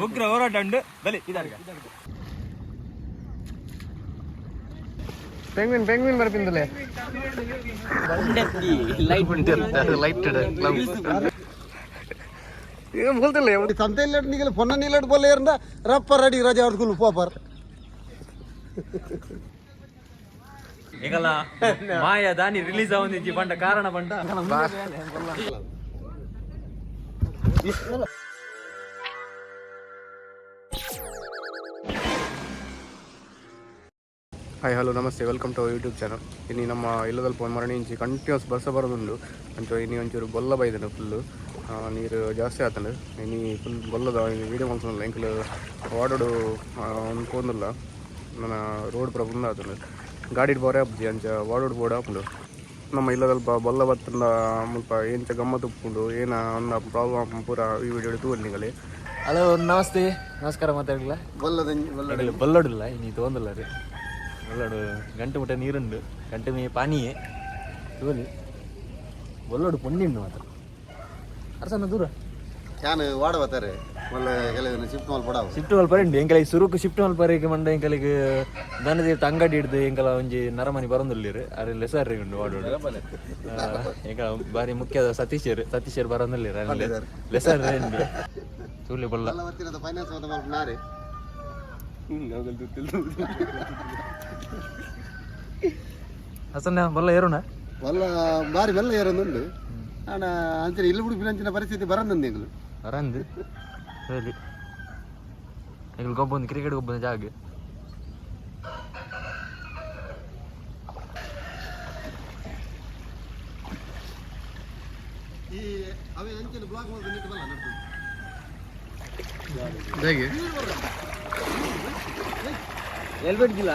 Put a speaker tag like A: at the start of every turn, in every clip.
A: ಉಗ್ರ ಹೋರಾಟ ಉಂಡು ಬಲಿ
B: ಪೆಂಗ್ವಿನ್ ಪೆಂಗ್ವಿನ್ ಬರ್ಪಿಂದಲೇ ఏం బోల్తలే సంత ఇల్లట్ నీకు పొన్న నీళ్ళట్ పోలేరంట రప్ప రెడీ రజా అడుకులు పోపర్
A: ಈಗಲ್ಲ ಮಾಯ ದಾನಿ ರಿಲೀಸ್ ಆಗಿ ಬಂಡ ಕಾರಣ ಬಂಡ
B: ಹಾಯ್ ಹಲೋ ನಮಸ್ತೆ ವೆಲ್ಕಮ್ ಟು ಯೂಟ್ಯೂಬ್ ಚಾನಲ್ ಇನ್ನು ನಮ್ಮ ಇಲ್ಲದಲ್ಲಿ ಫೋನ್ ಮರಣಿ ಇಂಚಿ ಕಂಟಿನ್ಯೂಸ್ ಬರ್ಸ ಬರೋದುಂಡು ಅಂಚು ಇನ್ನು ಒಂಚೂರು ಬೊಲ್ಲ ಬೈದೇನೆ ಫುಲ್ಲು ನೀರು ಜಾಸ್ತಿ ಆತಂಡು ಇನ್ನು ಫುಲ್ ಬೊಲ್ಲದ ವೀಡಿಯೋ ಮಾಡ್ಸೋಲ್ಲ ಎಂಕಲು ವಾಡೋಡು ಅನ್ಕೊಂಡಿಲ್ಲ ನನ್ನ ರೋಡ್ ಪೂರ ಬಂದ ಆತಂಡು ಗಾಡಿ ಬೋರೆ ಹಬ್ಬಿ ಅಂಚ ವಾಡೋಡು ಬೋರ್ಡ್ ಹಾಕೊಂಡು ನಮ್ಮ ಇಲ್ಲದಲ್ಲಿ ಬೊಲ್ಲ ಬತ್ತಂದ ಮುಲ್ಪ ಏಂಚ ಗಮ್ಮತ್ತು ಉಪ್ಪುಂಡು ಏನ ಅನ್ನ ಪ್ರಾಬ್ಲಮ್ ಪೂರ ಈ ವಿಡಿಯೋ ತೂವಲ್ಲಿ
A: ಹಲೋ ನಮಸ್ತೆ ನಮಸ್ಕಾರ ಮಾತಾಡಲಿಲ್ಲ ಬಲ್ಲೋಡಿಲ್ಲ ಇನ್ನು ತೊಗೊಂದಿಲ್ಲ ರೀ ಬಲ್ಲೋಡು ಗಂಟೆ ಮುಟ್ಟ ನೀರುಂಡು ಗಂಟೆ ಮೇ ಪಾನಿಯೇ ತೋಲಿ ಬಲ್ಲೋಡು ಪುಣ್ಯುಂಡು ಮಾತ್ರ ಅರ್ಸನ್ನ ದೂರ
B: ಯಾನ್ ವಾಡ ಬತ್ತಾರೆ ಮಲ್ಲ ಕೆಲವು ಶಿಫ್ಟ್ ಮಾಲ್ ಪಡಾವು
A: ಶಿಫ್ಟ್ ಮಾಲ್ ಪರಂಡಿ ಎಂಕಲಿಗೆ ಸುರುಕು ಶಿಫ್ಟ್ ಮಾಲ್ ಪರಿಗೆ ಮಂಡ ಎಂಕಲಿಗೆ ದನದ ಅಂಗಡಿ ಹಿಡ್ದು ಎಂಕಲ ಒಂಜಿ ನರಮನಿ ಬರೋದಿಲ್ಲಿರು ಅರೆ ಲೆಸರ್ ಉಂಡು ವಾಡೋಡು ಎಂಕ ಬಾರಿ ಮುಖ್ಯದ ಸತೀಶರ್ ಬರೋದಿಲ್ಲಿರು ಅಲ್ಲಿ ಲೆಸರ್ ರೆಂಡಿ ತೂಲಿ ಬಲ್ಲ
B: ಫೈನಾನ್ಸ್ ಮಾತ ಮಾಡ್ಕೊಂಡಾರೆ
A: ಹಸನ್ನ ಬಲ್ಲ ಏರೋಣ
B: వల్ల భారీ మెల్ల ఏరుందండి ఆడ అంతే ఇల్లు పిలిపించిన పరిస్థితి బరంది ఎంకులు
A: ಬರಂದು ಹೇಳಿ ಈಗ ಗೊಬ್ಬೊಂದು ಕ್ರಿಕೆಟ್ ಗೊಬ್ಬೊಂದು ಜಾಗ
B: ಈ ಅವೇ ಅಂಚೆ ಬ್ಲಾಕ್ ಮಾಡ್ಕೊಂಡು ನಿಂತು ಬಲ್ಲ ನಡ್ದು ಹೇಗೆ
A: ಎಲ್ಬಿಡ್ಗಿಲ್ಲ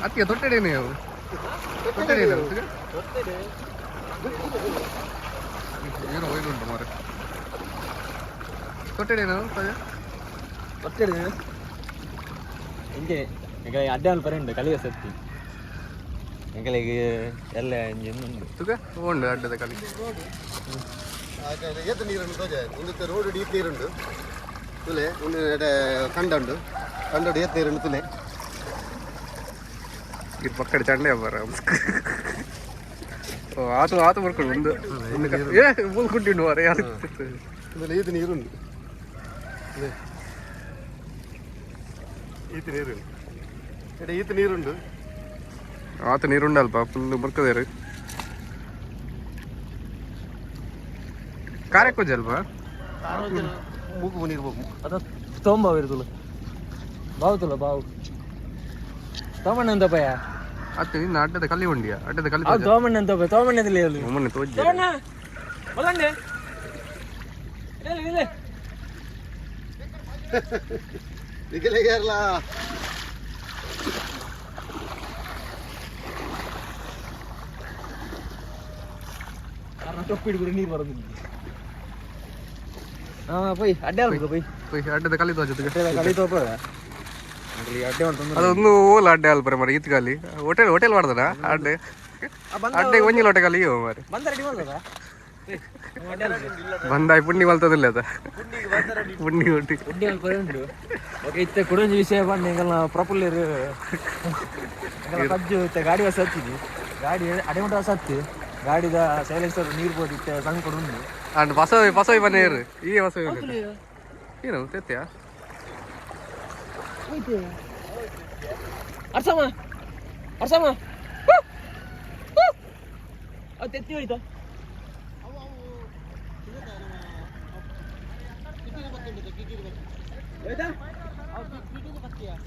B: ಅದಕ್ಕೆ ತೊಟ್ಟೆಡೇನೆ ಅವು ತೊಟ್ಟೆಡೇ ಏನೋ ಒಯ್ದುಂಟು ಮಾರೆ ತೊಟ್ಟೆಡೇನು
A: ತೊಟ್ಟೆಡೆ ಹಿಂಗೆ ಈಗ ಅಡ್ಡಾಲ್ ಪರಂಡು ಕಲಿಯ ಸತ್ತಿ ಎಂಕಲಿಗೆ ಎಲ್ಲ ಇನ್ನೊಂದು
B: ತುಗ ಉಂಡು ಅಡ್ಡದ ಕಲಿ ಏತ ನೀರುಂಡು ತೋಜ ಒಂದು ರೋಡ್ ಈತ್ ನೀರುಂಡು ತುಲೆ ಒಂದು ಕಂಡುಂಡು ಕಂಡು ಏತ್ ನೀರುಂಡು ತುಲೆ ಇದು ಪಕ್ಕದ ಚಂಡೆ ಬರ ಆತು ಆತು ಬರ್ಕೊಂಡು ಒಂದು ಏ ಮೂಲ್ಕೊಂಡಿಂಡು ಮಾರೆ ಯಾರು ಈತ ನೀರುಂಡು ಈತ ನೀರುಂಡು ಎಡೆ ಈತ ನೀರುಂಡು ಆತ ನೀರುಂಡಲ್ಪ ಫುಲ್ ಬರ್ಕದೇರು ಕಾರ್ಯಕ್ಕೋಜ್ ಅಲ್ವಾ ಮೂಗು ನೀರು ಹೋಗು
A: ಅದ ತೊಂಬಾವು ಇರುತ್ತಲ್ಲ ಬಾವು ತುಲ ಬಾವು ತೋಮಣ್ಣ ಅಂತ ಪಯ
B: ಅತ್ತೆ ನಿನ್ನ ಅಡ್ಡದ ಕಲ್ಲಿ ಉಂಡಿಯಾ ಅಡ್ಡದ ಕಲ್ಲಿ
A: ತೋಮಣ್ಣ ಅಂತ ಪಯ ತೋಮಣ್ಣದಲ್ಲಿ ಹೇಳಿ
B: ಮೊನ್ನೆ ತೋಜ್
A: ಬಲ್ಲಂಡೆ ಇಲ್ಲ
B: ನಿಗಲೆಗೇರ್ಲ
A: ಟೊಪ್ಪು ಹಿಡಿದ್ರೆ ನೀರು ಬರೋದಿಲ್ಲ പോയി അഡ്ഡ പോയി
B: ಅಡ್ಡದ ಕಲಿ ತೋಜ
A: ಕಲಿ ತೋಪ ಅಡ್ಡೆ
B: ಅದೊಂದು ಓಲ ಅಡ್ಡೆ ಅಲ್ಪ ಮರ ಈತ್ ಕಾಲಿ ಹೋಟೆಲ್ ಹೋಟೆಲ್ ಮಾಡ್ದನ ಅಡ್ಡೆ ಅಡ್ಡೆ ಒಂಜಿ ಲೋಟೆ ಕಾಲಿ ಮಾರೆ ಬಂದಾಯ್ ಪುಣ್ಯ ಮಲ್ತದಿಲ್ಲ ಅದ ಪುಣ್ಯ ಒಟ್ಟಿ
A: ಓಕೆ ಇತ್ತೆ ಕುಡೊಂಜಿ ವಿಷಯ ಬಂದು ಎಂಗಲ್ನ ಪ್ರಫುಲ್ಲರು ಕಜ್ಜು ಇತ್ತೆ ಗಾಡಿ ಹೊಸ ಹಚ್ಚಿದ್ವಿ ಗಾಡಿ ಅಡೆಮಟ ಹೊಸ ಹತ್ತಿ ಗಾಡಿದ ಸೈಲೆನ್ಸರ್ ನೀರು ಬೋದಿತ್ತೆ ಸಣ್ಣ ಕೊಡುಂಡು
B: ಅಂಡ್ ಪಸವಿ ಬನ್ನಿ ಈ ಪಸವಿ ಏನು ತೆತ್ತ್ಯಾ
A: ಅರ್ಸಮ್ಮ ಅದು ತೆತ್ತಿ ಹೋಯ್ತಾ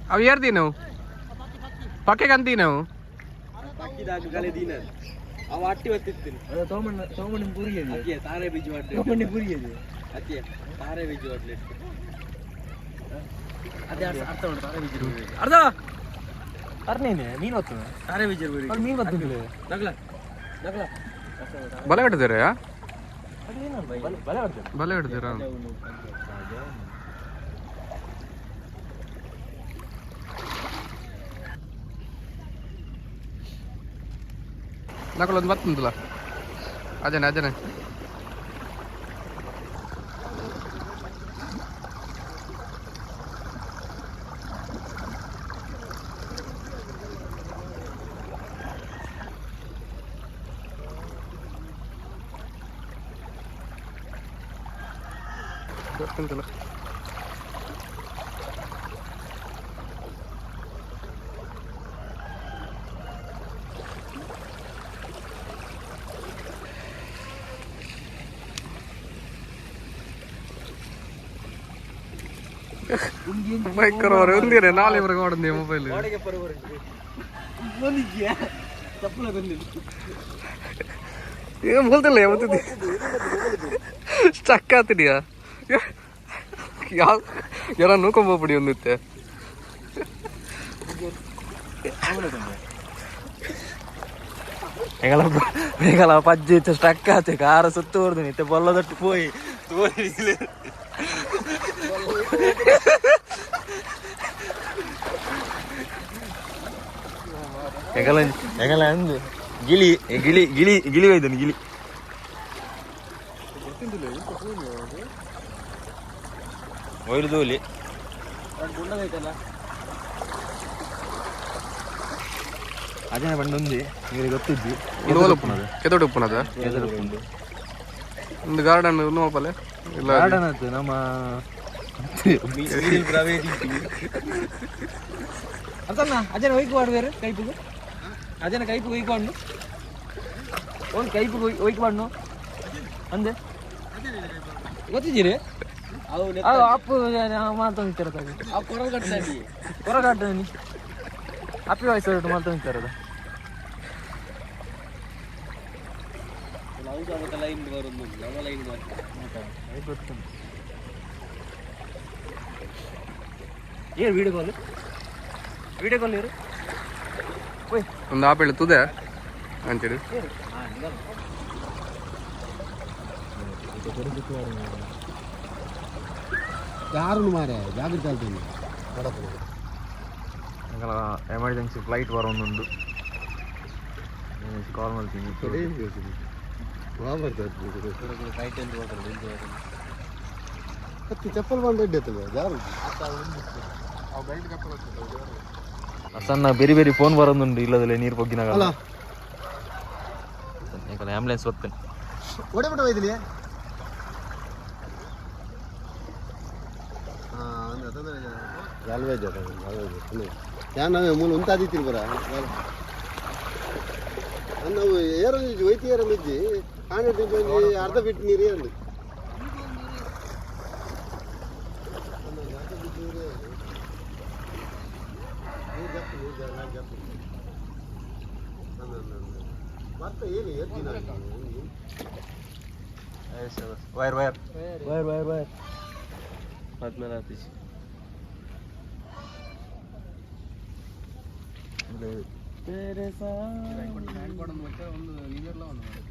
B: ಅವು ಏರ್ದಿ ನಾವು ಪಕ್ಕೆ ಅಂತೀವಿ ನಾವು
A: ಅವ ಅಟ್ಟಿ ಹೊತ್ತಿರ್ತೀನಿ ತೋಮಣ್ಣ ಪೂರಿ ಅದೇ ತಾರೆ ಬೀಜ ಮಾಡ್ಲಿ ತೋಮಣ್ಣಿ ಪೂರಿ ಅದೇ ತಾರೆ ಬೀಜ ಮಾಡ್ಲಿ ಅದೇ ಅರ್ಥ ಮಾಡು ತಾರೆ ಬೀಜ ಅರ್ಧ ಅರ್ನೇನೆ ಮೀನು ಹೊತ್ತು
C: ತಾರೆ ವಿಜಯ್ ಬರಿ
A: ಮೀನು ಹೊತ್ತು
C: ನಗಲ ನಗಲ
B: ಬಲೆ ಹಿಡ್ದಿರಾ
A: ಬಲೆ ಹೊಡ್ತೇನೆ
B: ಬಲೆ ಹಿಡ್ದಿರಾ ನಕಲೊಂದು ಬರ್ತಂತಲ್ಲ ಅದೇನೆ ಅದೇನೆ ಬರ್ತಂತಲ್ಲ ಭಯಂಕರ ಒಂದಿರ ನಾಳೆ ವರೆಗೆ ಓಡಂದಿ ಮೊಬೈಲ್ ಏನ್ ಬೋಲ್ತಿಲ್ಲ ಯಾವತ್ತಿದ್ದಿ ಸ್ಟಕ್ ಆಗ್ತಿದ್ಯಾ ಯಾವ ಯಾರ ನೋಕೊಂಬೋಗ್ಬಿಡಿ ಒಂದಿತ್ತೆ
A: எங்களை பஜ்ஜி ஸ்டக் ஆச்சு காரை சுத்து வருது நித்த பொல்ல தட்டு போய் எங்களை வந்து ಗಿಳಿ ಗಿಳಿ ಗಿಳಿ ಗಿಳಿ ಒಯ್ದನು ಗಿಳಿ ಒಯ್ದು ಇಲ್ಲಿ ಅದೇ ಬಂದೊಂದು ನಿಮಗೆ ಗೊತ್ತಿದ್ದಿ
B: ಕೆದೊಡು ಉಪ್ಪುನದ
A: ಎದುರುಂಡು
B: ಒಂದು ಗಾರ್ಡನ್ ನೋಪಲೆ ಇಲ್ಲ
A: ಗಾರ್ಡನ್ ಆಯ್ತು ನಮ್ಮ ಅರ್ಥನ ಅಜನ ಒಯ್ಕು ಆಡುವೇರು ಕೈಪಿಗೆ ಅಜನ ಕೈಪಿಗೆ ಒಯ್ಕೊಂಡು ಒಂದು ಕೈಪಿಗೆ ಒಯ್ಕು ಮಾಡ್ನು ಅಂದೆ ಗೊತ್ತಿದ್ದೀರಿ ಅಪ್ಪು ಮಾತಾಡ್ತಿರೋದು ಕೊರಗಾಟ ಅಪ್ಪಿ ವಯಸ್ಸು ಮಾತಾಡ್ತಿರೋದು ಏನು ವಿಡಿಯೋ ಕಾಲ್ ಇರು
B: ಒಂದು ಆಪಲ್ ತುದೆ ಅಂತೇಳಿ
C: ಯಾರು ಮಾರೆ ಜಾಗ್ರತೆ ಆಗ್ತೀನಿ
A: ಎಮರ್ಜೆನ್ಸಿ ಫ್ಲೈಟ್ ಬರೋಂದುಂಡು ಕಾಲ್ ಮಾಡ್ತೀನಿ
C: ಚಪ್ಪಲ್ ಬಂದು ಯಾರು
A: ಸಣ್ಣ ಬೇರೆ ಬೇರೆ ಫೋನ್ ಬರೋದುಂಡು ಇಲ್ಲದಲ್ಲೇ ನೀರು ಪೊಗ್ಗಿನಾಗ ಆಂಬುಲೆನ್ಸ್ ಬರ್ತೇನೆ
C: ಓಡಬಿಟ್ಟು ಹೋಯ್ತೀನಿ ಗಾಲ್ವೇಜ್ ಯಾನ್ ನಾವೇ ಮೂಲ ಉಂಟಾದಿತ್ತೀರಿ ಬರ ನಾವು ಏರಂಜಿ ಒಯ್ತಿ ಏರಂಜಿ ಕಾಣಿಟ್ಟು ಅರ್ಧ ಬಿಟ್ಟು ನೀರು ಏರಂದು ಮತ್ತೆ ಏನು ಎದ್ದಿನ
A: ವೈರ್ ವೈರ್
C: ವೈರ್ ವೈರ್ ವೈರ್ ಪದ್ಮನಾಭ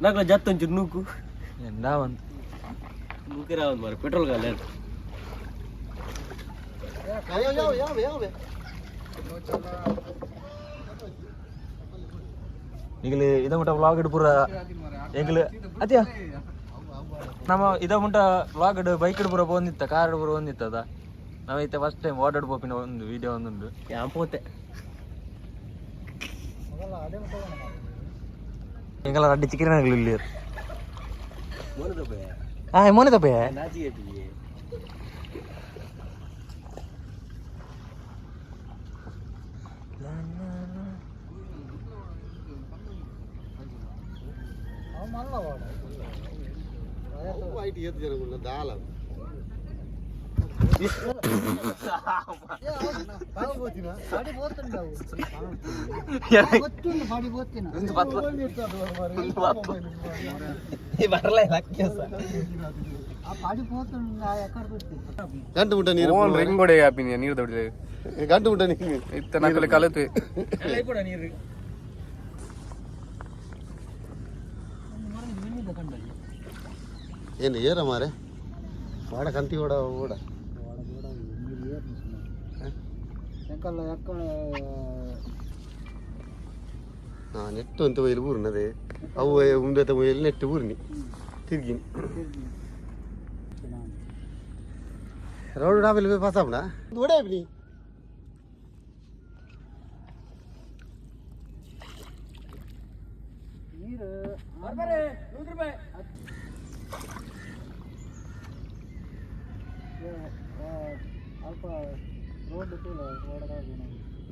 C: నాకు జత్ ఉంచు నువ్వు ఎండా ఉంది నువ్వుకి రావు మరి పెట్రోల్ కాలేదు ಈಗಲೇ ಇದ ಮುಟ್ಟ ವ್ಲಾಗ್ ಇಡ್ಪುರ ಈಗಲೇ ಅತ್ಯ ನಮ್ಮ ಇದ ಮುಟ್ಟ ವ್ಲಾಗ್ ಇಡು ಬೈಕ್ ಇಡ್ಪುರ ಬಂದಿತ್ತ ಕಾರ್ ಇಡ್ಪುರ ಬಂದಿತ್ತದ ನಾವೈತೆ ಫಸ್ಟ್ ಟೈಮ್ ಓಡಾಡ್ ಪೋಪಿನ ಒಂದು ವಿಡಿಯೋ ಒಂದುಂಡು ಕ್ಯಾಂಪೋತೆ ಎಂಗಲ ರಡ್ಡಿ ಚಿಕ್ಕನಾಗ್ಲಿ ಇಲ್ಲಿ ಮೋನೆ ತಪ್ಪೆ
D: ಗಂಟು ಮುಟ್ಟ ನೀರು
B: ರಿಂಗ್ ಹೊಡೆ ಹಾಪಿ ನೀರು ದೊಡ್ಡದು
D: ಗಂಟು ಮುಟ್ಟ ನೀರು
B: ಇತ್ತ ನಾಲ್ಕಲ್ಲಿ ಕಲಿತು
D: ಏನು ಏರ ಮಾರೆ ವಾಡ ಕಂತಿ ಓಡ ಓಡ ನೆಟ್ಟು ಅಂತ ಒಯ್ಲು ಊರಿನದೆ ಅವು ಉಂದತ ಒಯ್ಲು ನೆಟ್ಟು ಊರಿನಿ ತಿರ್ಗಿನಿ ರೋಡ್ ಡಾಬಲ್ ಪಾಸ್ ಆಪಣ ಓಡೇ ಬಿಡಿ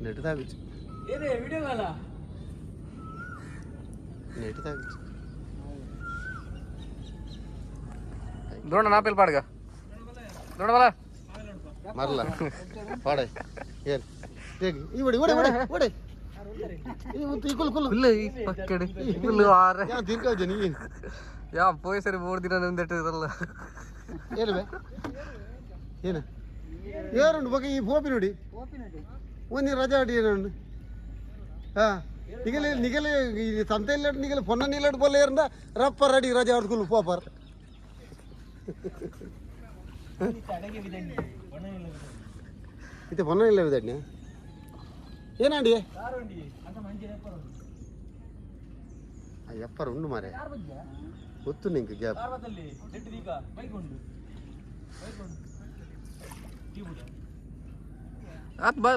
D: ನೆಟ್ ತಾಗಿச்சு ನೆಟ್ ತಾಗಿచ్చు
B: ದೊಡ್ಡ ನಾಪೇಲ್ ಪಾಡ್ಗ ದೊಡ್ಡವಲ್ಲ
D: ಮರಲ್ಲ ಪಾಡೆ ಏನು ಈ ಓಡಿ ಓಡಿ ಓಡಿ ಓಡಿ ಈ ಕುಲ್ ಕುಲ್
B: ಇಲ್ಲ ಈ ಪಕ್ಕಡೆ ಇಲ್ಲ ಆರೆ
D: ಯಾ ತಿರ್ಕಾವ್ಜೆ ನೀ
B: ಯಾ ಪೋಯ್ ಸರಿ 3 ದಿನ ನಂದಿಟ್ಟಿರಲ್ಲ
D: ಏನು ಬೇ ಏನು ಏರುಂಡು ಬಗ್ಗೆ ಈ ಪೋಪಿ ನೋಡಿ ಒಂದು ರಜೆ ಆಡಿ ಏನುಂಡು ಹಾಂ ನಿಗಲೆ ನಿಗಲೆ ಈ ಸಂತೆ ಇಲ್ಲಟ್ ನಿಗಲೆ ಪೊನ್ನ ನಿಲ್ಲಟ್ ಬೋಲೆ ಏರಂಡ ರಪ್ಪರ್ ಅಡಿ ರಜೆ ಆಡ್ಸ್ಕೊಲ್ ಪೋಪರ್ ಇದು ಪೊನ್ನ ಇಲ್ಲ ವಿದಣ್ಣ ಏನಾಡಿ ಎಪ್ಪರ್ ಉಂಡು ಮಾರೆ ಗೊತ್ತು ನಿಂಗೆ ಗ್ಯಾಪ್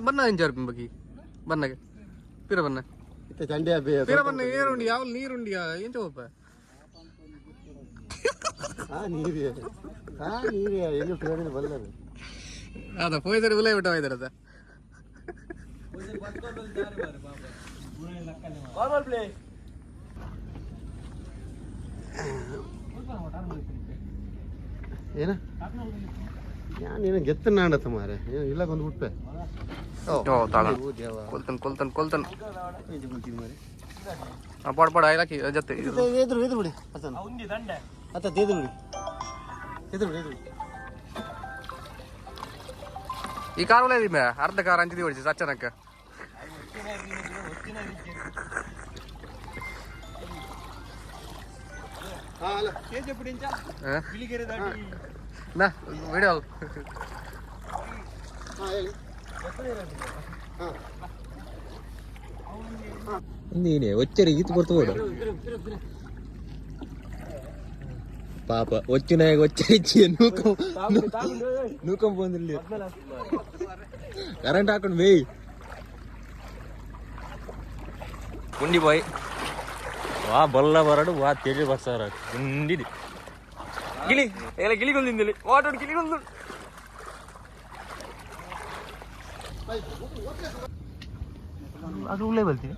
B: ಬನ್ನ ಎಂಜಾರ್ ಬಗ್ಗೆ ಬನ್ನಗೆ ಪಿರ ಬನ್ನ
D: ಇತ್ತೆ ಚಂಡೆ
B: ಪಿರ ಬನ್ನ ಏರುಂಡಿ ಯಾವ ನೀರುಂಡಿಯಾ ಎಂತ ಹೋಪ
D: ನೀರಿಯ ನೀರಿಯ ಎಲ್ಲಿ ಪ್ಲೇಡಿನ ಬಲ್ಲದು
B: ಅದ ಪೋಯ್ ಸರಿ ಉಲೈ ಬಿಟ್ಟ ಇದಾರದ
D: ಏನ ನೀನು ಗೆತ್ತನ ಆಡತ್ತ ಮಾರೆ ಇಲ್ಲ ಕೊಂದು ಬಿಟ್ಪೆ
B: ಓ ತಾಳ ಕೊಲ್ತನ್ ಕೊಲ್ತನ್ ಕೊಲ್ತನ್ ಪಡ ಪಡ ಐಲಾಕಿ ಜೊತೆ
D: ಎದುರು ಎದುರು ಬಿಡಿ ಅತನ ಅತ್ತ ಎದುರು ಬಿಡಿ ಎದುರು ಬಿಡಿ ಎದುರು
B: ಈ ಕಾರ್ ಒಳ್ಳೆ ಮೇ ಅರ್ಧ ಕಾರ್ ಅಂಚಿದಿ ಹೊಡಿಸಿ ಸಚ್ಚನಕ್ಕ ನಾ ವಿಡಿಯೋ
C: ನೀನೆ ಒಚ್ಚರಿ ಈತ ಬರ್ತು ಪಾಪ ಒಚ್ಚಿನಾಗ ಒಚ್ಚರಿಚ್ಚಿ ನೂಕಂ ಬಂದಿಲ್ಲ ಕರೆಂಟ್ ಹಾಕೊಂಡು ಬೇಯ್ ಕುಂಡಿ ಬಾಯ್ ವಾ ಬಲ್ಲ ಬರಡು ವಾ ತೆಳಿ ಬರ್ಸಾರ ಕುಂಡಿದಿ ಗಿಳಿ ಎಲ್ಲ ಗಿಳಿಗೊಂದಿಂದಿಲ್ಲಿ ವಾಟೋಡ್ ಗಿಳಿಗೊಂದು ಅದು ಉಳ್ಳೇ ಬಲ್ತೀನಿ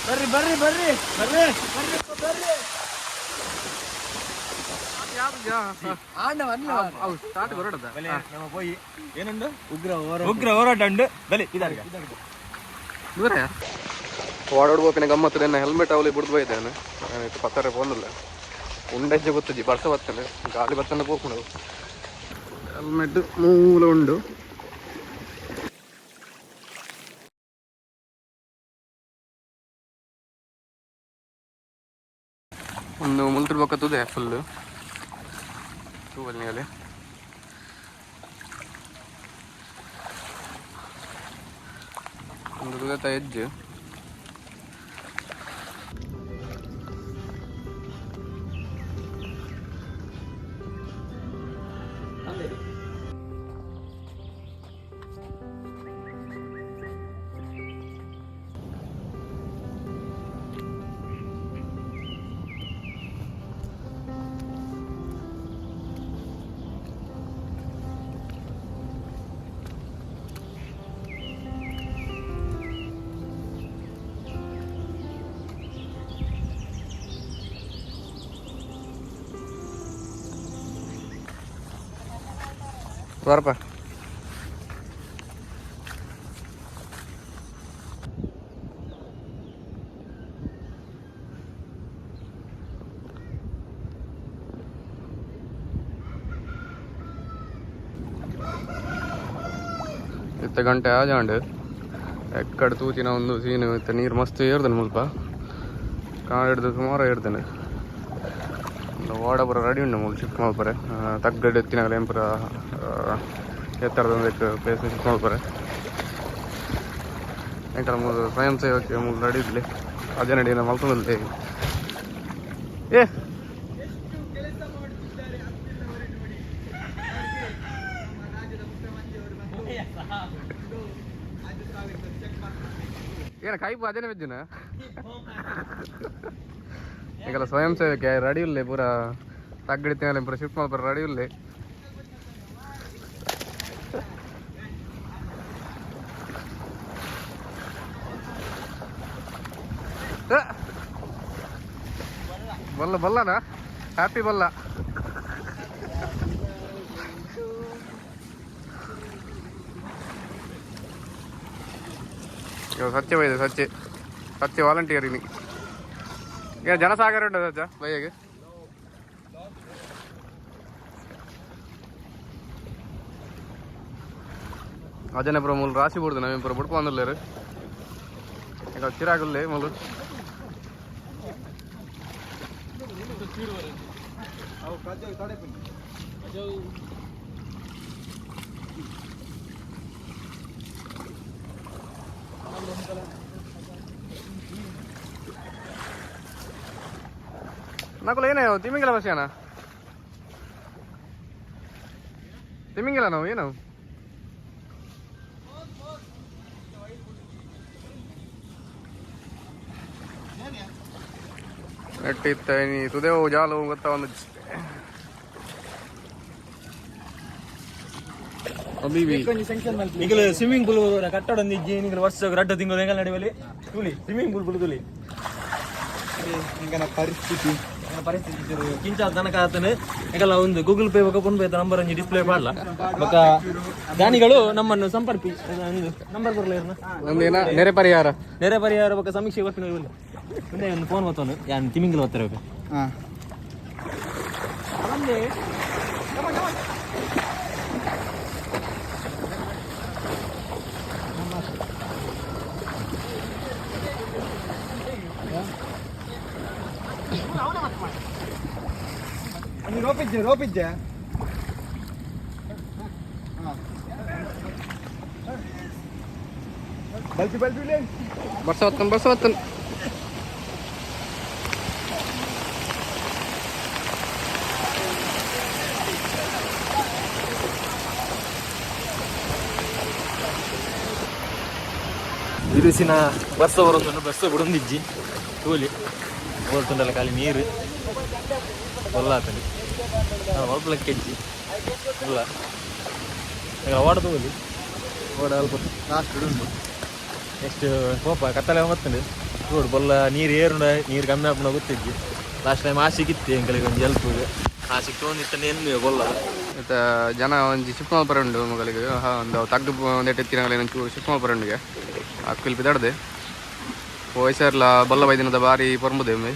C: ಬರ್ರಿ ಬರ್ರಿ ಬರ್ರಿ ಬರ್ರಿ ಬರ್ರಿ
B: ಸ್ಟಾರ್ಟ್ ಹೊರಡದ
C: ನಮ್ಮ ಹೋಗಿ ಏನುಂಡು ಉಗ್ರ ಹೋರಾಟ ಉಂಡು ಬಲಿ ಇದಾರ್ಗ
B: ದೂರ ಓಡಾಡ್ಬೋಪಿನ ಗಮ್ಮತ್ತು ಹೆಲ್ಮೆಟ್ ಅವಲಿ ಬಿಡ್ದು ಹೋಯ್ತಾನೆ ಪತ್ತರ ಬಂದಿಲ್ಲ ಉಂಡಜ್ಜೆ ಗೊತ್ತಜ್ಜಿ ಬರ್ಸ ಬರ್ತೇನೆ ಗಾಳಿ ಬರ್ತಾನೆ ಹೋಗ್ಕೊಂಡು ಹೆಲ್ಮೆಟ್ ಮೂಲ ಉಂಡು. ಒಂದು ಮುಲ್ತಿರ್ ಬಕ್ಕತ್ತದೆ ಫುಲ್ಲು ತೂವಲ್ಲಿ ಒಂದು ತುದತ ಎಜ್ಜು. ಬರಪ್ಪ. ಇತ್ತ ಗಂಟೆ ಆಜಾಂಡು ಎಕ್ಕಡೆ ತೂತಿನ ಒಂದು ಸೀನು ಇತ್ತ ನೀರು ಮಸ್ತ್ ಏರ್ದನು ಮುಲ್ಪ ಕಾಳು ಹಿಡ್ದು ಸುಮಾರು ಏರ್ದನು. ವಾಡ ಪೂರ ರೆಡಿ ಉಂಡು ಮೂಲ ಶಿಫ್ಟ್ ಮಾಡ್ಪರೆ ತಗ್ಗಡ್ ಎತ್ತಿನಾಗಲ ಏನು ಪೂರ ಎತ್ತರದ ಪ್ಲೇಸ್ ಶಿಫ್ಟ್ ಮಾಡ್ಪರೆ. ಯಾಕಂದ್ರೆ ಮೂರು ಸ್ವಯಂ ಸೇವಕ್ಕೆ ಮೂರು ರೆಡಿ ಇದ್ಲಿ ಅದೇ ನಡಿಯಿಂದ ಮಲ್ತದಲ್ಲಿ ಏ ಏನ ಕಾಯ್ಪು ಅದೇನೇ ವೆಜ್ಜುನ ಈಗೆಲ್ಲ ಸ್ವಯಂ ಸೇವಕ್ಕೆ ರೆಡಿ ಇಲ್ಲೇ ಪೂರ ತಗ್ಗಿಡ್ತೀನಿ ಪೂರ ಶಿಫ್ಟ್ ಮಾಡ್ಬಾರ ರೆಡಿ ಇಲ್ಲೇ. ಬಲ್ಲ ಬಲ್ಲನಾ ಹ್ಯಾಪಿ ಬಲ್ಲ. ಸಚ್ಚೆ ಬೈದೆ ಸಚ್ಚೆ ಸಚ್ಚೆ ವಾಲಂಟಿಯರ್ ಇನಿ ಈಗ ಜನಸಾಗರ ಉಂಟು ಸಚ್ಚ ಬೈಯಾಗೆ ಅಜನ ಪುರ ಮೂಲ ರಾಶಿ ಬಿಡ್ದು ನಾವೇನು ಪುರ ಬಿಡ್ಕೊ ಬಂದಿಲ್ಲೇರು ಈಗ ಚಿರಾಗಲ್ಲೇ ಮೂಲು ನಾಕುಲ ಏನೇ ತಿಮ್ಮಿಂಗಿಲ್ಲ ಬಸ್ಯಾನ ತಿಮ್ಮಿಂಗಿಲ್ಲ ನಾವು ಏನು ನೆಟ್ಟಿತ್ತ ನೀ ತುದೇವು ಜಾಲು ಗೊತ್ತಾ ಒಂದು
C: ಈಗ ಸ್ವಿಮ್ಮಿಂಗ್ ಪೂಲ್ ಕಟ್ಟಡ ಒಂದಿಜ್ಜಿ ನಿಂಗೆ ವರ್ಷ 2 ತಿಂಗಳು ಹೆಂಗಲ್ಲ ನಡೆಯಲಿ ತುಳಿ ಸ್ವಿಮ್ಮಿಂಗ್ ಪೂಲ್ ತುಳಿ ಪರಿಸ್ಥಿತಿ ಕಿಂಚ ತನಕ ಆತನು ಈಗೆಲ್ಲ ಒಂದು Google pay phone pay number ಒಂಜಿ ಡಿಸ್ಪ್ಲೇ ಮಾಡಲ ಬೊಕ್ಕ ದಾನಿಗಳು ನಮ್ಮನ್ನು ಸಂಪರ್ಕಿ ನಂಬರ್ ಬರಲ್ಲ
B: ಒಂದೇನ ನೆರೆ ಪರಿಹಾರ
C: ಬೊಕ್ಕ ಸಮೀಕ್ಷೆ ಕೊಟ್ಟು ಮುಂದೆ ಒಂದು ಫೋನ್ ಓದ್ತಾನು ಯಾನ್ ತಿಮಿಂಗಿಲ್ ಓದ್ತಿರ್ಬೇಕು.
D: ರೋಪಿದ್ದೆ
B: ಬರ್ಸವತ್ತನ್
C: ಇರುಸಿನ ಬಸ್ಸ ಬರೋದು ಬಸ್ಸ ಬಿಡೊಂದಿಜ್ಜಿ ತೂಲಿ ಓಡ್ತುಂಡಲ್ಲ ಖಾಲಿ ನೀರು ಒಲ್ಲ ಆತನಿ ಒಬ್ಬಲಕ್ಕೆ ಹೆಜ್ಜಿ ಇಲ್ಲ ಈಗ ಓಡ ತಗೋಲಿ ಓಡ ಅಲ್ಪ ಲಾಸ್ಟ್ ಉಂಟು ನೆಕ್ಸ್ಟ್ ಕೋಪ ಕತ್ತಲೆ ಮತ್ತಂಡು ನೋಡು ಬೊಲ್ಲ ನೀರು ಏರುಂಡ ನೀರು ಕಮ್ಮಿ ಆಪಣ ಗೊತ್ತಿದ್ದಿ ಲಾಸ್ಟ್ ಟೈಮ್ ಆಸಿಕ್ಕಿತ್ತು ಎಂಗಳಿಗೆ ಒಂದು ಎಲ್ಪಿಗೆ ಆಸಿಕ್ ತೊಗೊಂಡಿತ್ತ ಎನ್ನು ಬೊಲ್ಲ
B: ಮತ್ತು ಜನ ಒಂಜಿ ಶಿಫ್ಟ್ ಮಾಡ್ಬಾರ ಉಂಡು ಮಗಳಿಗೆ ಒಂದು ತಗ್ಗು ಒಂದೆಟ್ಟು ಎತ್ತಿನಾಗಲೇ ಒಂಚೂರು ಶಿಫ್ಟ್ ಮಾಡ್ಬಾರ ಉಂಡಿಗೆ ಅಕ್ಕಿಲ್ ಬಿದ್ದಾಡ್ದೆ ವಯಸ್ಸರ್ಲ ಬಲ್ಲ ಬೈದಿನದ ಬಾರಿ ಪೊರ್ಮುದೆ ಒಮ್ಮೆ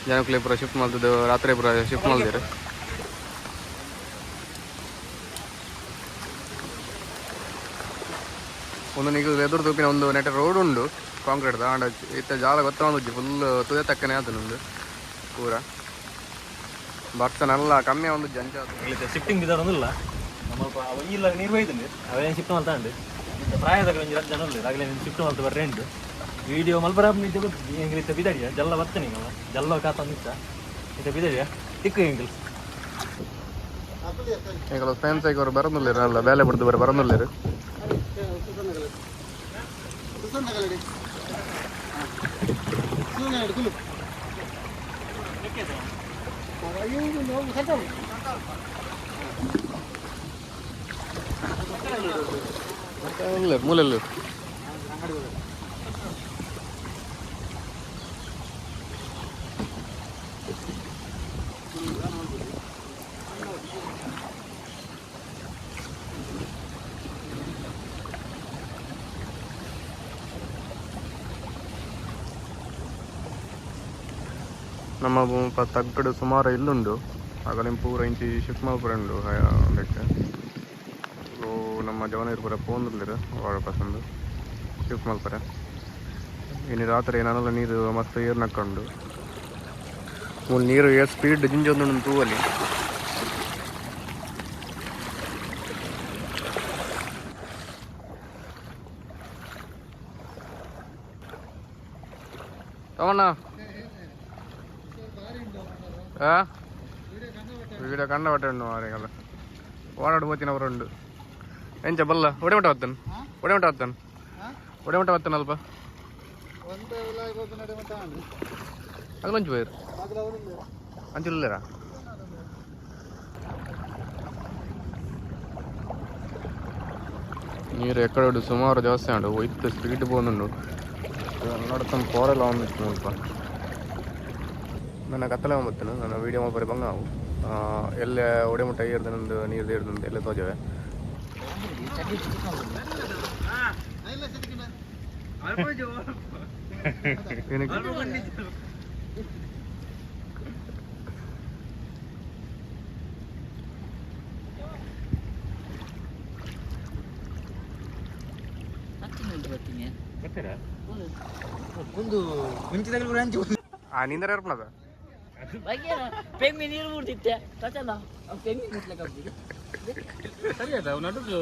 B: ಜನಕ್ಕಲೆ ಪೂರ ಶಿಫ್ಟ್ ಮಾಡ್ತಿದ್ದು ರಾತ್ರಿ ಪೂರ ಶಿಫ್ಟ್ ಮಾಡಿದ್ರು ಒಂದು ನಿಗಲು ಎದುರು ತೂಪಿನ ಒಂದು ನೆಟ್ಟ ರೋಡ್ ಉಂಡು ಕಾಂಕ್ರೀಟ್ ಆಂಡ ಇತ್ತ ಜಾಲ ಗೊತ್ತೊಂದು ಫುಲ್ ತುದೆ ತಕ್ಕನೆ ಆತನು ಒಂದು ಪೂರ ಭಕ್ತ ನಲ್ಲ ಕಮ್ಮಿ ಒಂದು ಜಂಜ
C: ಶಿಫ್ಟಿಂಗ್ ಬಿದ್ದಾರೊಂದಿಲ್ಲ ನಮ್ಮ ಇಲ್ಲ ನೀರು ಬೈతుంది ಅವೇನು ಶಿಫ್ಟ್ ಮಾಡ್ತಾ ಉಂಡು ಪ್ರಾಯದಾಗ ಒಂದು ಜನ ಉಂಡು ಆಗಲೇ ನೀನು ಶಿಫ್ಟ್ ಮಾಡ್ತಾ ಬರ್ರೆ ಉಂಡು ವಿಡಿಯೋ ಮಲ್ಬರಾಬ್ ನಿಂತು ಗೊತ್ತು ಹೆಂಗೆ ಇತ್ತ ಬಿದ್ದಾಡಿಯ ಜಲ್ಲ ಬರ್ತಾನೆ ಈಗ ಜಲ್ಲ ಕಾತ ನಿಂತ ಇತ್ತ ಬಿದ್ದಾಡಿಯ ತಿಕ್ಕು ಹೆಂಗಿಲ್
B: ಈಗ ಫ್ಯಾನ್ಸ್ ಆಗಿ ಅವ್ರು ಬರೋದಿಲ್ಲ ಅಲ್ಲ ಬೇಲೆ ಬಿಡ್ದು ಬರ ಬರೋದಿಲ್ಲ ಮೂಲೆಲ್ಲ ನಮ್ಮ ತಗ್ಗಡು ಸುಮಾರು ಇಲ್ಲುಂಡು ಆಗಲೇ ಪೂರ ಇಂಚಿ ಶಿಫ್ಟ್ ಮಾಡ್ಕೊಂಡು ಅದಕ್ಕೆ ನಮ್ಮ ಜವನೀರು ಪೂರ ಪೋಂದಿಲ್ಲರು ವಾಪಸ್ಸಂದು ಶಿಫ್ಟ್ ಮಾಡ್ತಾರೆ ಇನ್ನು ರಾತ್ರಿ ಏನಾನಲ್ಲ ನೀರು ಮಸ್ತ್ ಏರ್ ನಕ್ಕೊಂಡು ನೀರು ಎಷ್ಟು ಸ್ಪೀಡ್ ಜಿಂಜೊಂದು ತೂವಲ್ಲಿ ತವಣ್ಣ വീഡിയോ കണ്ട പറ്റുണ്ടോ ആരെങ്കിലും ഓടോട് പോത്തിനവരുണ്ട് ಎಂಚ ಬಲ್ಲ ಒಡೆಮಟ ಬತ್ತನ್ ಒಡೆಮಟ ಬತ್ತನ್ ಒಡೆಮಟ ಬತ್ತನ್ ಅಲ್ಪ ಅಗಲಂಚು ಪೇರು ಅಂಚಿಲ್ಲರ ನೀರು ಎಕ್ಕಡೆ ಸುಮಾರು ಜಾಸ್ತಿ ಉಂಟು ಒಯ್ತು ಸ್ಪೀಡ್ പോകുന്നുണ്ട് ನೋಡ್ತಾಂ ಕೋರೆಲ್ಲ ಒಂದಿತ್ತು ಸ್ವಲ್ಪ ನನ್ನ ಕತ್ತಲೆ ಬಂಬತ್ತನು ನನ್ನ ವೀಡಿಯೋ ಬರೀ ಬಂಗಾವು ಎಲ್ಲ ಒಡೆಮುಟ್ಟ ಏರ್ದನೊಂದು ನೀರು ಏರ್ದಂದು ಎಲ್ಲ ತೋಜವೆ
C: ಒಂದು ಮುಂಚಿದಾಗ
B: ನೀಂದರ ಏರ್ಪಣದ
E: ಪೆಂಗ್ವಿನ್ ನೀರು ಮುಡ್ತಿತ್ತೆ ಕಚಲ ಪೆಂಗ್ವಿನ್ ಮುಟ್ಲಕ್ಕ
C: ಸರಿ ಅದ ನಡುದು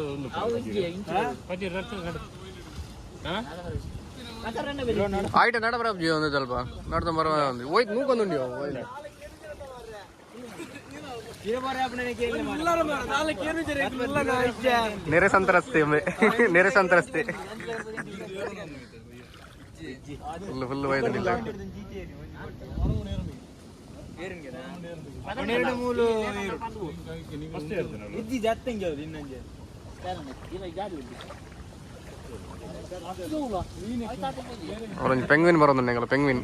B: ಆಯ್ತು ನಡ ಬರಬ್ಜಿ ಒಂದು ಸ್ವಲ್ಪ ನಡ್ತಾ ಬರ ಹೋಯ್ತು ನೂಕೊಂದು ನೆರೆ ಸಂತರಸ್ತೆ ನೆರೆ ಸಂತರಸ್ತೆ ಫುಲ್ ಫುಲ್ ಹೋಯ್ತು പെങ്വിൻ പറയുന്നുണ്ട് ഞങ്ങൾ പെങ്വിൻ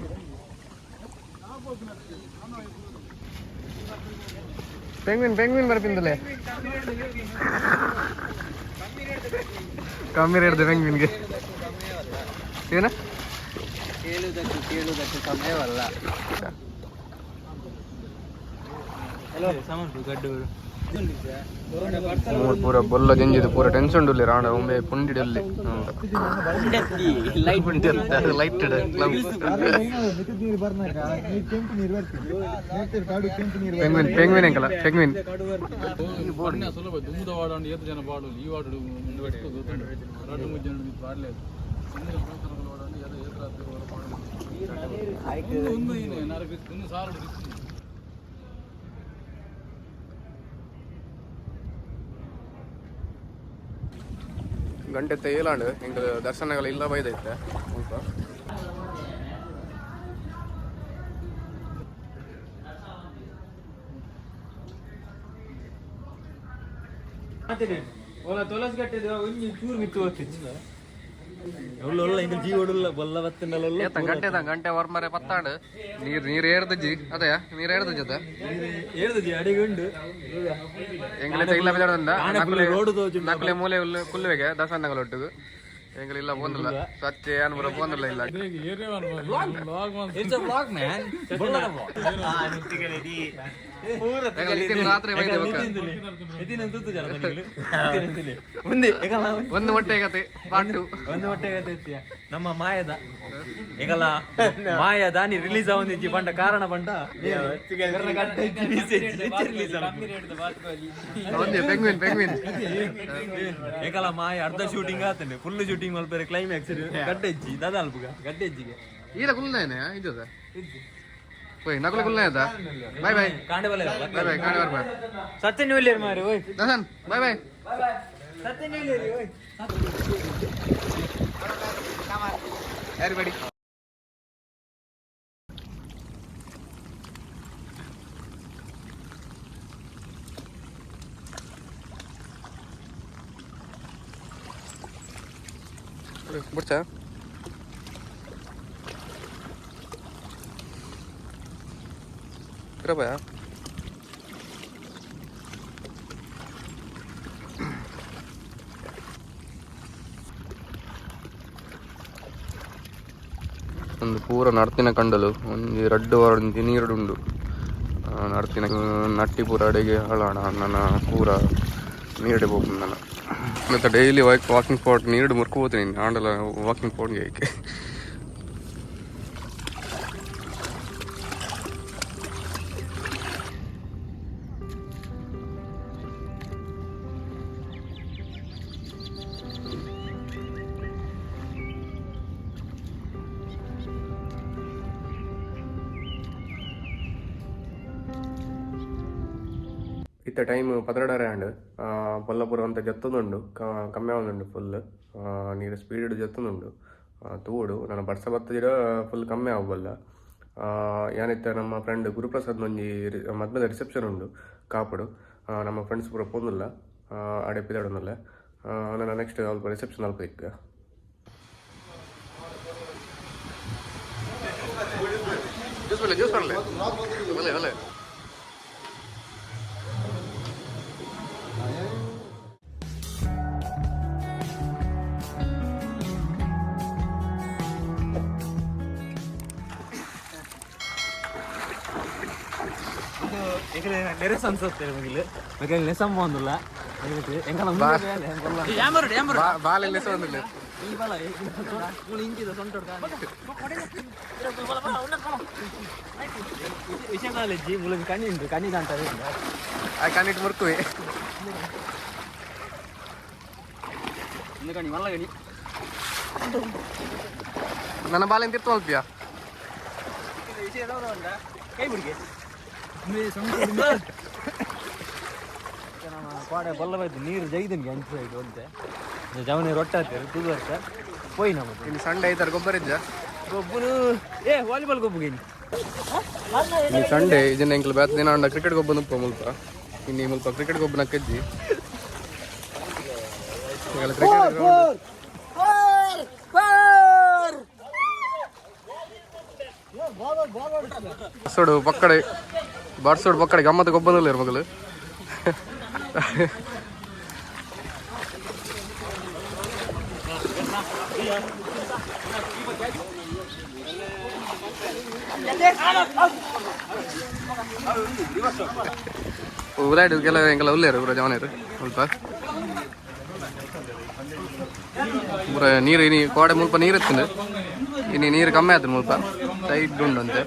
B: പെങ്വിൻ പെങ്വിൻ ಬರ್ತಿಂದಲೇ ಕಮ್ಮಿ ರೇಟ್ ಪೆಂಗ್ವಿನ್ಗೆ ಏನ
A: ಕೇಳುವುದಕ್ಕೆ ಸಮಯವಲ್ಲ.
B: ಪೂರ ಬೊಲ್ಲ ಜಂಜಿದು ಪೂರ ಟೆನ್ಷನ್ ಉಳ್ಳಿ ರಾಣ ಒಮ್ಮೆ ಪುಂಡಿಡಲ್ಲಿ ಲೈಟ್ ಪೆಂಗ್ವಿನ್ ಪೆಂಗ್ವಿನ್ ಎಂಕಲ್ಲ ಪೆಂಗ್ವಿನ್ ಗಂಟೆ ತೇಲಾಂಡು ಹಿಂಗೆ ದರ್ಶನಗಳು ಇಲ್ಲ ಬೈದೈತೆ ಸ್ವಲ್ಪ
C: ತುಳಸಿ ಕಟ್ಟಿದ ಒಂಜಿ ಚೂರು ಮಿತ್ತು ಹೋಗ್ತಿತ್ತು ಒಳ್ಳೆ ಇಂದು ಜೀವಡುಲ್ಲ ಬೊಲ್ಲ ಬತ್ತಿನಲ್ಲ
B: ಗಂಟೆ ವರ್ಮರೆ ಪತ್ತಾಡು ನೀರು ಏರ್ದಜ್ಜಿ ಅದೇ ನೀರು ಏರ್ದಜ್ಜಿ ಅದ
C: ಏರ್ದಜ್ಜಿ ಅಡಿಗೆ ಉಂಡು
B: ಎಂಗ್ಲೆಲ್ಲ ಇಲ್ಲ ಬಿದ್ದಾಡದಿಂದ ನಕಲೆ ಮೂಲೆ ಕುಲ್ಲುವೆಗೆ ದಸನ್ನಗಳು ಒಟ್ಟಿಗೆ ಎಂಗಳಿಲ್ಲ ಬಂದಿಲ್ಲ ಸಚ್ಚೆ ಅನ್ಬರ ಬಂದಿಲ್ಲ ಇಲ್ಲ ರಾತ್ರಿ
C: ಮುಂದೆ ಏಕಲ್ಲ
B: ಒಂದು ಮೊಟ್ಟೆ ಕತೆ ಪಾಟು
C: ಒಂದು ಹೊಟ್ಟೆ ಕತೆ ನಮ್ಮ ಮಾಯದ ಏಕಲ್ಲ ಮಾಯ ದಾನಿ ರಿಲೀಸ್ ಆಗಿ ಪಂಡ ಕಾರಣ ಪಂಡ
B: ಪೆಂಗ್ವಿನ್ ಪೆಂಗ್ವಿನ್
C: ಏಕಲ್ಲ ಮಾಯ ಅರ್ಧ ಶೂಟಿಂಗ್ ಆತನೆ ಫುಲ್ ಶೂಟಿಂಗ್ ಮಲ್ಪೇರೆ ಕ್ಲೈಮ್ಯಾಕ್ಸ್ ಗಡ್ಡೆಜ್ಜಿ ದಾದಾಲ್ಪುಗ ಗಡ್ಡೆಜ್ಜಿಗೆ
B: ಈಲ ಕುಲ್ಲೇನೆ ಇದು ಓಯ್ ನಕಲ ಕುಲ್ಲೆ ಆಯ್ತಾ ಬಾಯ್ ಬಾಯ್
C: ಕಾಂಡೆ ಬಲ್ಲ
B: ಬಾಯ್ ಬಾಯ್ ಕಾಣೆ ಬರ್ಬಾಯ್
C: ಸತ್ಯ ನ್ಯೂಲಿಯರ್ ಮಾರಿ ಓಯ್
B: ದಸನ್ ಬಾಯ್ ಬಾಯ್
C: ಸತ್ಯ ನ್ಯೂಲಿಯರ್ ಓಯ್
B: everybody ಬರ್ತಾ berapa ya? ಒಂದು ಪೂರ ನಡ್ತಿನ ಕಂಡಲು ಒಂದು 2 ವಾರ ನೀರು ಉಂಡು ನಡ್ತಿನ ನಟ್ಟಿ ಪೂರ ಅಡೆಗೆ ಹಳಾಣ ನನ್ನ ಪೂರ ನೀರಡೆ ಹೋಗ್ಬೋದು ನಾನು ಮತ್ತೆ ಡೈಲಿ ವಾಕಿಂಗ್ ಸ್ಪಾಟ್ ನೀರು ಮುರ್ಕು ಹೋಗ್ತೀನಿ ಆಂಡಲ ವಾಕಿಂಗ್ ಸ್ಪಾಟ್ಗೆ ಏಕೆ ಇತ್ತ ಟೈಮ್ 12 ಆಂಡ್ ಪೊಲ್ಲಪುರ ಅಂತ ಜತ್ತುಂಡು ಕಮ್ಮಿ ಆವೊಂದುಂಡು ಫುಲ್ ನೀರು ಸ್ಪೀಡ್ ಜತ್ತುಂಡು ತೂಡು ನಾನು ಬರ್ಸ ಬತ್ತದಿರ ಫುಲ್ ಕಮ್ಮಿ ಆವಲ್ಲ ಏನಿತ್ತ ನಮ್ಮ ಫ್ರೆಂಡ್ ಗುರುಪ್ರಸಾದ್ ಒಂಜಿ ಮದ್ಮೇಲೆ ರಿಸೆಪ್ಷನ್ ಉಂಡು ಕಾಪಡು ನಮ್ಮ ಫ್ರೆಂಡ್ಸ್ ಪೂರ ಪೋಂದಿಲ್ಲ ಆಡೆ ಪಿದಾಡೋನಲ್ಲ ನಾನು ನೆಕ್ಸ್ಟ್ ಅಲ್ಪ ರಿಸೆಪ್ಷನ್ ಅಲ್ಪ ಇಕ್ಕ ಜ್ಯೂಸ್ ಬರಲೆ ಒಲೆ ಒಲೆ
C: ನೆರೆಸ್ ಅನ್ಸುತ್ತೆ ನಮಗೆ ಬೇಕಾದ್ರೆ ನೆಸಮ್ಮ ಒಂದಿಲ್ಲ
B: ಬಾಲೆ ಲೆಸ ಒಂದಿಲ್ಲ
C: ವಿಷಯ ಕಾಲೇಜಿ ಮುಳುಗಿ ಕಣ್ಣಿ ಉಂಟು ಕಣ್ಣಿ ಕಾಣ್ತಾರೆ
B: ಕಣ್ಣಿಟ್ಟು ಮುರ್ಕುವೆ
C: ಒಂದು ಕಣಿ ಮಲ್ಲ ಗಣಿ
B: ನನ್ನ ಬಾಲೆನ್ ತಿರ್ತು ಅಲ್ಪಿಯಾ
C: ವಿಷಯ ಕೈ ಬಿಡಿಗೆ ನಮ್ಮ ಕೋಡೆ ಬಲ್ಲವಾಯ್ತು ನೀರು ಜೈದನ್ಗೆ ಅಂಚು ಅಂತೆ ಜವನಿ ರೊಟ್ಟೆ ಹಾಕ್ತಾರೆ ತುದು ವರ್ಷ ಹೋಯ್ ನಮ್ಮದು
B: ಇನ್ನು ಸಂಡೆ ಐತಾರ ಗೊಬ್ಬರ ಇದ್ದ
C: ಗೊಬ್ಬನು ವಾಲಿಬಾಲ್ ಗೊಬ್ಬಗೇನಿ
B: ಈ ಸಂಡೆ ಇದನ್ನ ಎಂಕ್ಲು ಬ್ಯಾತ್ ದಿನ ಅಂಡ ಕ್ರಿಕೆಟ್ ಗೊಬ್ಬ ನುಪ್ಪ ಮುಲ್ಪ ಇನ್ನು ಮುಲ್ಪ ಕ್ರಿಕೆಟ್ ಗೊಬ್ಬ ನಕ್ಕಜ್ಜಿ ಬಸ್ಸೋಡು ಪಕ್ಕಡೆ ಬಾರ್ಸೋಡು ಪಕ್ಕಡೆ ಗಮ್ಮತ್ತು ಗೊಬ್ಬನಲ್ಲ ಇರ ಮಗಳು ಉಲಾಡಿಗೆಲ್ಲ ಎಂಗೆಲ್ಲ ಉಲ್ಲೇರು ಪೂರ ಜವನೇರು ಸ್ವಲ್ಪ ಪೂರ ನೀರು ಇನಿ ಕೋಡೆ ಮುಲ್ಪ ನೀರು ಎತ್ತಿಂದು ಇನ್ನು ನೀರು ಕಮ್ಮಿ ಆಯ್ತು ಮುಲ್ಪ ಸೈಡ್ ಉಂಡು ಅಂತೆ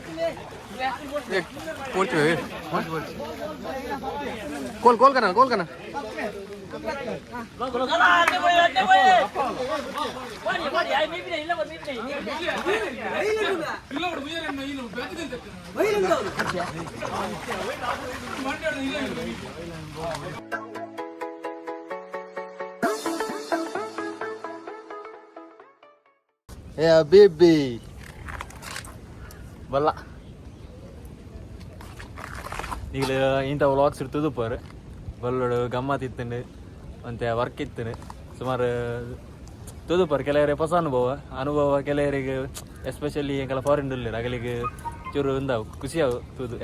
B: ಕೂಡ್ತೀವಿ ಕೋಲ್ಕನ
C: ಬೇಬಿ ಬಲ್ಲ ಈಗ ಇಂಥ ವ್ಲಾಗ್ಸ್ ಇರ್ತದೆ ಪರ್ ಬಲ್ಲೋಡು ಗಮ್ಮತ್ ಇತ್ತಂಡು ಮತ್ತು ವರ್ಕ್ ಇತ್ತನು ಸುಮಾರು ತುದುಪರ್ ಕೆಲವರಿಗೆ ಹೊಸ ಅನುಭವ ಕೆಲವರಿಗೆ ಎಸ್ಪೆಷಲಿ ಎಂಗೆಲ್ಲ ಫಾರಿನ್ ಇಲ್ಲರು ಅಗಲಿಗೆ ಚೂರು ಉಂದಾವು ಖುಷಿಯಾವು ತುದು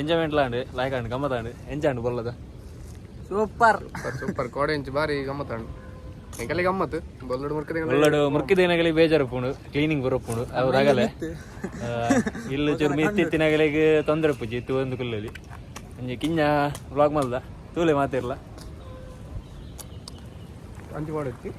C: ಎಂಜಾಯ್ಮೆಂಟ್ಲಾಂಡು ಲಾಯ್ಕಾಂಡು ಗಮ್ಮತ್ತಾಂಡು ಎಂಜಾಂಡು ಬಲ್ಲದ
B: ಸೂಪರ್ ಕೋಡೆ ಇಂಚು ಬಾರಿ ಗಮ್ಮತ್ತಾಂಡು ಎಂಕಲೆ ಗಮ್ಮತ್ತು ಬೊಲ್ಲಡು ಮುರ್ಕದೆ
A: ಒಳ್ಳಡು ಮುರ್ಕಿದೇನಗಳಿಗೆ ಬೇಜಾರು ಪುಂಡು ಕ್ಲೀನಿಂಗ್ ಬರೋಪುಂಡು ಅವ್ರು ಆಗಲ್ಲ ಇಲ್ಲಿ ಚೂರು ಮಿತ್ತಿತ್ತಿನಗಳಿಗೆ ತೊಂದರೆ ಪೂಜಿ ಇತ್ತು ಒಂದು ಕುಲ್ಲಲ್ಲಿ ಒಂಜಿ ಕಿಂಜ ವ್ಲಾಗ್ ಮಲ್ದ ತೂಲೆ ಮಾತಿರ್ಲ
B: ಅಂಚು ಮಾಡೋಕ್ಕೆ